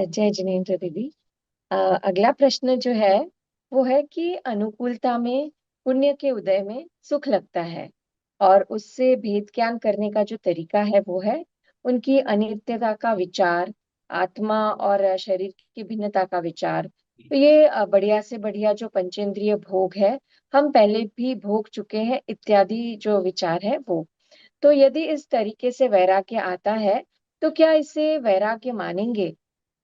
जय जिनेन्द्र दीदी। अ, अगला प्रश्न जो है वो है कि अनुकूलता में पुण्य के उदय में सुख लगता है, और उससे भेद ज्ञान करने का जो तरीका है वो है उनकी अनित्यता का विचार, आत्मा और शरीर की भिन्नता का विचार। तो ये बढ़िया से बढ़िया जो पंचेंद्रिय भोग है, हम पहले भी भोग चुके हैं इत्यादि जो विचार है वो। तो यदि इस तरीके से वैराग्य आता है तो क्या इसे वैराग्य मानेंगे?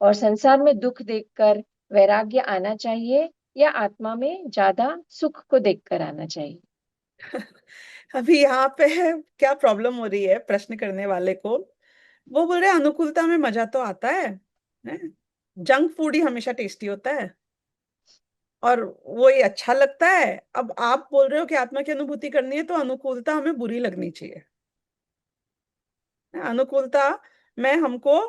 और संसार में दुख देखकर वैराग्य आना चाहिए या आत्मा में ज्यादा सुख को देखकर आना चाहिए? अभी यहाँ पे है, क्या प्रॉब्लम हो रही है प्रश्न करने वाले को। वो बोल रहे अनुकूलता में मजा तो आता है? जंक फूड ही हमेशा टेस्टी होता है और वो ही अच्छा लगता है। अब आप बोल रहे हो कि आत्मा की अनुभूति करनी है तो अनुकूलता हमें बुरी लगनी चाहिए। अनुकूलता में हमको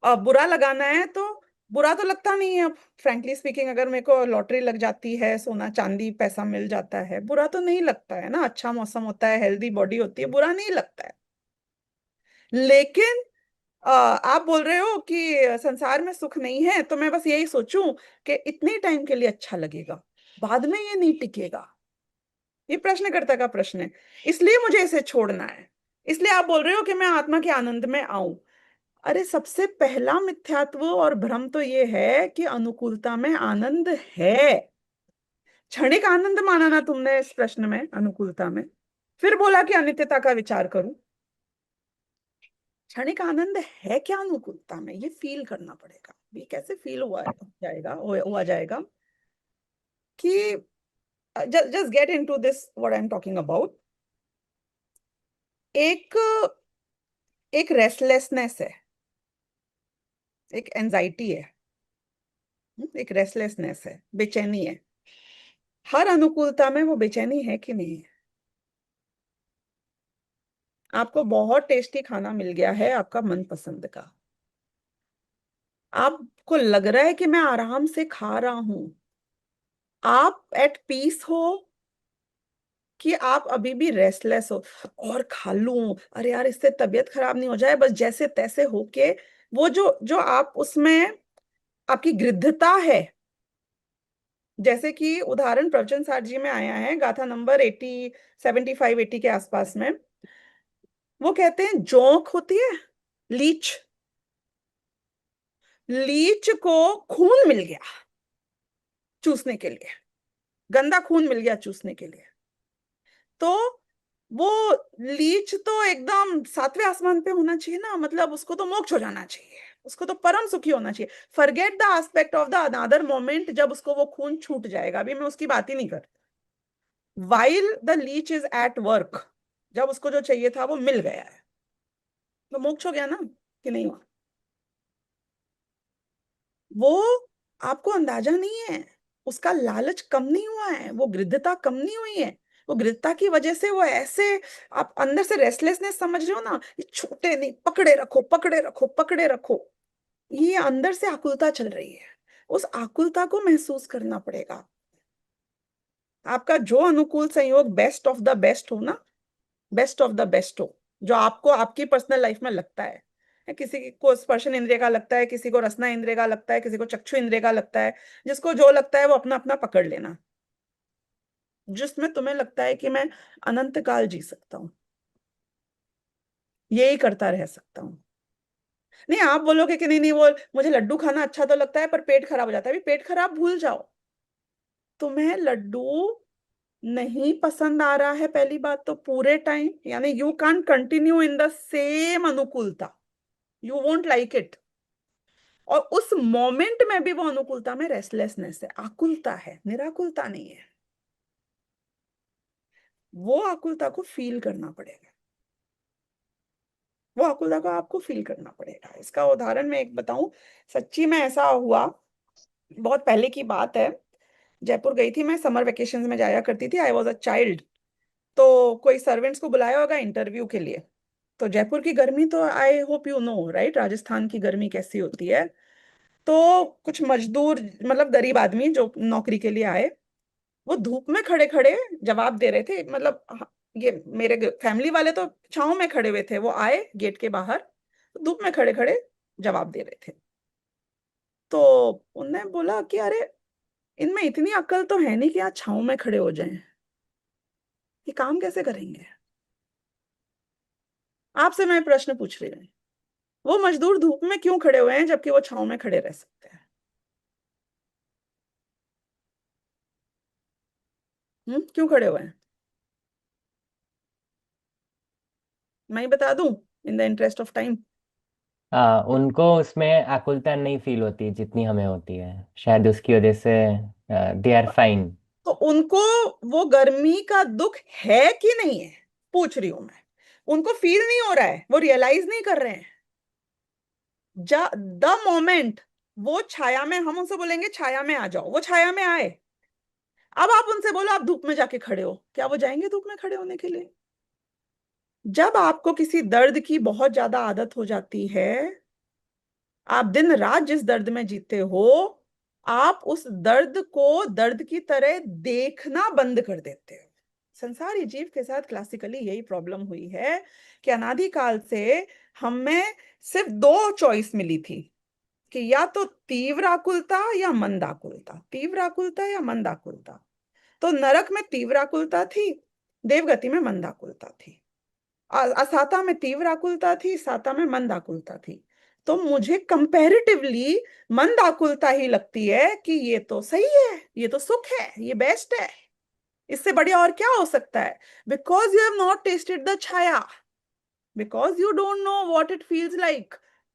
बुरा लगाना है तो बुरा तो लगता नहीं है। अब फ्रैंकली स्पीकिंग, अगर मेरे को लॉटरी लग जाती है, सोना चांदी पैसा मिल जाता है, बुरा तो नहीं लगता है ना। अच्छा मौसम होता है, हेल्दी बॉडी होती है, बुरा नहीं लगता है। लेकिन आप बोल रहे हो कि संसार में सुख नहीं है, तो मैं बस यही सोचूं कि इतने टाइम के लिए अच्छा लगेगा, बाद में ये नहीं टिकेगा। ये प्रश्नकर्ता का प्रश्न है, इसलिए मुझे इसे छोड़ना है। इसलिए आप बोल रहे हो कि मैं आत्मा के आनंद में आऊं। अरे सबसे पहला मिथ्यात्व और भ्रम तो ये है कि अनुकूलता में आनंद है। क्षणिक आनंद माना ना तुमने इस प्रश्न में अनुकूलता में, फिर बोला कि अनित्यता का विचार करूं। क्षणिक आनंद है क्या अनुकूलता में, ये फील करना पड़ेगा। ये कैसे फील हुआ जाएगा कि just get into this what I am talking about. एक एक रेस्टलेसनेस है, एक एंजाइटी है, एक रेस्टलेसनेस है, बेचैनी है। हर अनुकूलता में वो बेचैनी है कि नहीं है? आपको बहुत टेस्टी खाना मिल गया है आपका मनपसंद का, आपको लग रहा है कि मैं आराम से खा रहा हूं, आप एट पीस हो कि आप अभी भी रेस्टलेस हो, और खा लूं, अरे यार इससे तबीयत खराब नहीं हो जाए, बस जैसे तैसे होके। वो जो जो आप उसमें आपकी गृद्धता है, जैसे कि उदाहरण प्रवचन सार जी में आया है, गाथा नंबर 80, 75, 80 के आसपास में। वो कहते हैं जोंक होती है, लीच, लीच को खून मिल गया चूसने के लिए, गंदा खून मिल गया चूसने के लिए। तो वो लीच तो एकदम सातवें आसमान पे होना चाहिए ना, मतलब उसको तो मोक्ष हो जाना चाहिए, उसको तो परम सुखी होना चाहिए। Forget the aspect of the another moment जब उसको वो खून छूट जाएगा, अभी मैं उसकी बात ही नहीं कर। While the leech is at work, जब उसको जो चाहिए था वो मिल गया है, तो मोक्ष हो गया ना, कि नहीं हुआ? वो आपको अंदाजा नहीं है, उसका लालच कम नहीं हुआ है, वो गृद्धता कम नहीं हुई है। वो गृद्धता की वजह से वो ऐसे, आप अंदर से रेस्टलेसनेस समझ रहे हो ना, ये छूटे नहीं, पकड़े रखो पकड़े रखो पकड़े रखो, ये अंदर से आकुलता चल रही है। उस आकुलता को महसूस करना पड़ेगा। आपका जो अनुकूल संयोग बेस्ट ऑफ द बेस्ट हो ना, बेस्ट ऑफ द बेस्ट हो, जो आपको आपकी पर्सनल लाइफ में लगता है। किसी को स्पर्शन इंद्रिय का लगता है, किसी को रसना इंद्रिय का लगता है, किसी को चक्षु इंद्रिय का लगता है। जिसको जो लगता है वो अपना अपना पकड़ लेना, जिसमें तुम्हें लगता है कि मैं अनंत काल जी सकता हूँ, यही करता रह सकता हूँ। नहीं, आप बोलोगे कि नहीं नहीं, वो मुझे लड्डू खाना अच्छा तो लगता है पर पेट खराब हो जाता है, अभी पेट खराब भूल जाओ। तुम्हें लड्डू नहीं पसंद आ रहा है, पहली बात तो पूरे टाइम, यानी you can't continue in the same अनुकूलता, यू वोंट लाइक इट। और उस मोमेंट में भी वो अनुकूलता में रेस्टलेसनेस है, आकुलता है, निराकुलता नहीं है। वो आकुलता को फील करना पड़ेगा, वो आकुलता को आपको फील करना पड़ेगा। इसका उदाहरण मैं एक बताऊं, सच्ची में ऐसा हुआ, बहुत पहले की बात है। जयपुर गई थी मैं, समर वेकेशन में जाया करती थी, आई वॉज अ चाइल्ड। तो कोई सर्वेंट्स को बुलाया होगा इंटरव्यू के लिए। तो जयपुर की गर्मी तो I hope you know right, Rajasthan की गर्मी कैसी होती है। तो कुछ मजदूर, मतलब गरीब आदमी जो नौकरी के लिए आए, वो धूप में खड़े खड़े जवाब दे रहे थे। मतलब ये मेरे फैमिली वाले तो छांव में खड़े हुए थे, वो आए गेट के बाहर, धूप में खड़े खड़े जवाब दे रहे थे। उनने बोला कि अरे इनमें इतनी अक्ल तो है नहीं कि यहाँ छांव में खड़े हो जाएं, ये काम कैसे करेंगे। आपसे मैं प्रश्न पूछ रही हूँ, वो मजदूर धूप में क्यों खड़े हुए हैं जबकि वो छांव में खड़े रह सकते हैं। क्यों खड़े हुए हैं। मैं ही बता दूं, in the interest of time. उनको उसमें आकुलता नहीं फील होती जितनी हमें होती है, शायद उसकी वजह से दे आर फाइन। तो उनको वो गर्मी का दुख है कि नहीं है, पूछ रही हूं मैं। उनको फील नहीं हो रहा है, वो रियलाइज नहीं कर रहे हैं। द मोमेंट वो छाया में, हम उनसे बोलेंगे छाया में आ जाओ, वो छाया में आए। अब आप उनसे बोलो आप धूप में जाके खड़े हो, क्या वो जाएंगे धूप में खड़े होने के लिए। जब आपको किसी दर्द की बहुत ज्यादा आदत हो जाती है, आप दिन रात जिस दर्द में जीते हो, आप उस दर्द को दर्द की तरह देखना बंद कर देते हो। संसारी जीव के साथ क्लासिकली यही प्रॉब्लम हुई है कि अनादि काल से हमें सिर्फ दो चॉइस मिली थी, कि या तो तीव्र आकुलता या मंद आकुलता, तीव्र आकुलता या मंद आकुलता। तो नरक में तीव्र आकुलता थी, देवगति में मंद आकुलता थी। असाता में तीव्र आकुलता थी, साता में मंद आकुलता थी। तो मुझे कंपैरेटिवली मंद आकुलता ही लगती है कि ये तो सही है, ये तो सुख है, ये बेस्ट है, इससे बढ़िया और क्या हो सकता है। Because you have not tested the Chhaya, because you don't know what it feels like.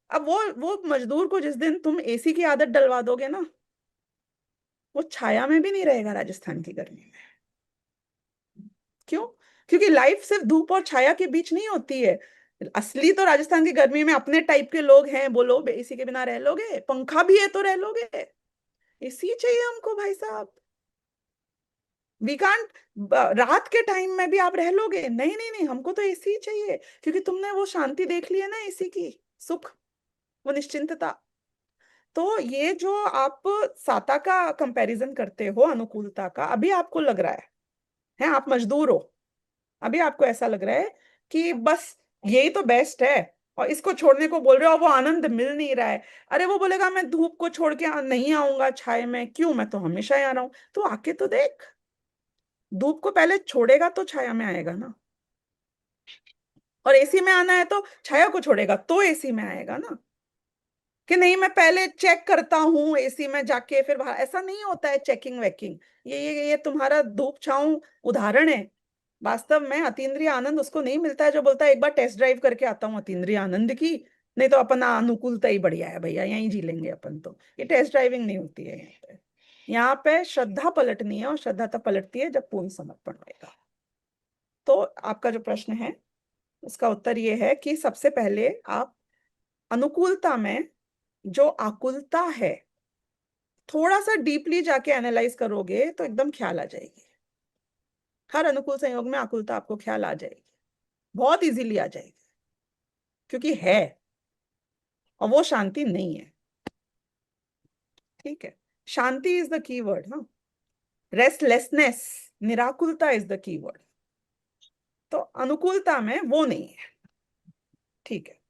अब वो मजदूर को जिस दिन तुम एसी की आदत डलवा दोगे ना, वो छाया में भी नहीं रहेगा राजस्थान की गर्मी में। क्यों? क्योंकि लाइफ सिर्फ धूप और छाया के बीच नहीं होती है। असली तो राजस्थान की गर्मी में अपने टाइप के लोग हैं, बोलो एसी के बिना रह लोगे, पंखा भी है तो रह लोगे। एसी चाहिए हमको भाई साहब, वी कांट। रात के टाइम में भी आप रह लोगे, नहीं नहीं नहीं, हमको तो एसी चाहिए। क्योंकि तुमने वो शांति देख ली है ना एसी की, सुख, वो निश्चिंतता। तो ये जो आप साता का कंपैरिजन करते हो अनुकूलता का, अभी आपको लग रहा है आप मजदूर हो, अभी आपको ऐसा लग रहा है कि बस यही तो बेस्ट है, और इसको छोड़ने को बोल रहे हो, और वो आनंद मिल नहीं रहा है। अरे वो बोलेगा मैं धूप को छोड़ के नहीं आऊंगा छाए में, क्यों, मैं तो हमेशा ही आ रहा हूं। तो आके तो देख, धूप को पहले छोड़ेगा तो छाया में आएगा ना। और एसी में आना है तो छाया को छोड़ेगा तो एसी में आएगा ना। कि नहीं मैं पहले चेक करता हूँ एसी में जाके फिर बाहर, ऐसा नहीं होता है चेकिंग वेकिंग। ये तुम्हारा धूप छाऊं उदाहरण है। वास्तव में अतीन्द्रिय आनंद उसको नहीं मिलता है जो बोलता है एक बार टेस्ट ड्राइव करके आता हूँ अतीन्द्रिय आनंद की, नहीं तो अपन अनुकूलता ही बढ़िया है भैया, यहीं जी लेंगे अपन तो। ये टेस्ट ड्राइविंग नहीं होती है यहाँ पे। यहाँ पे श्रद्धा पलटनी है, और श्रद्धा तब पलटती है जब पूर्ण समर्पण होगा। तो आपका जो प्रश्न है उसका उत्तर ये है कि सबसे पहले आप अनुकूलता में जो आकुलता है, थोड़ा सा डीपली जाके एनालाइज करोगे तो एकदम ख्याल आ जाएगी। हर अनुकूल संयोग में आकुलता आपको ख्याल आ जाएगी, बहुत इजीली आ जाएगी, क्योंकि है, और वो शांति नहीं है। ठीक है, shanti is the key word. हाँ, रेस्टलेसनेस, निराकुलता इज द की वर्ड। तो अनुकूलता में वो नहीं है। ठीक है।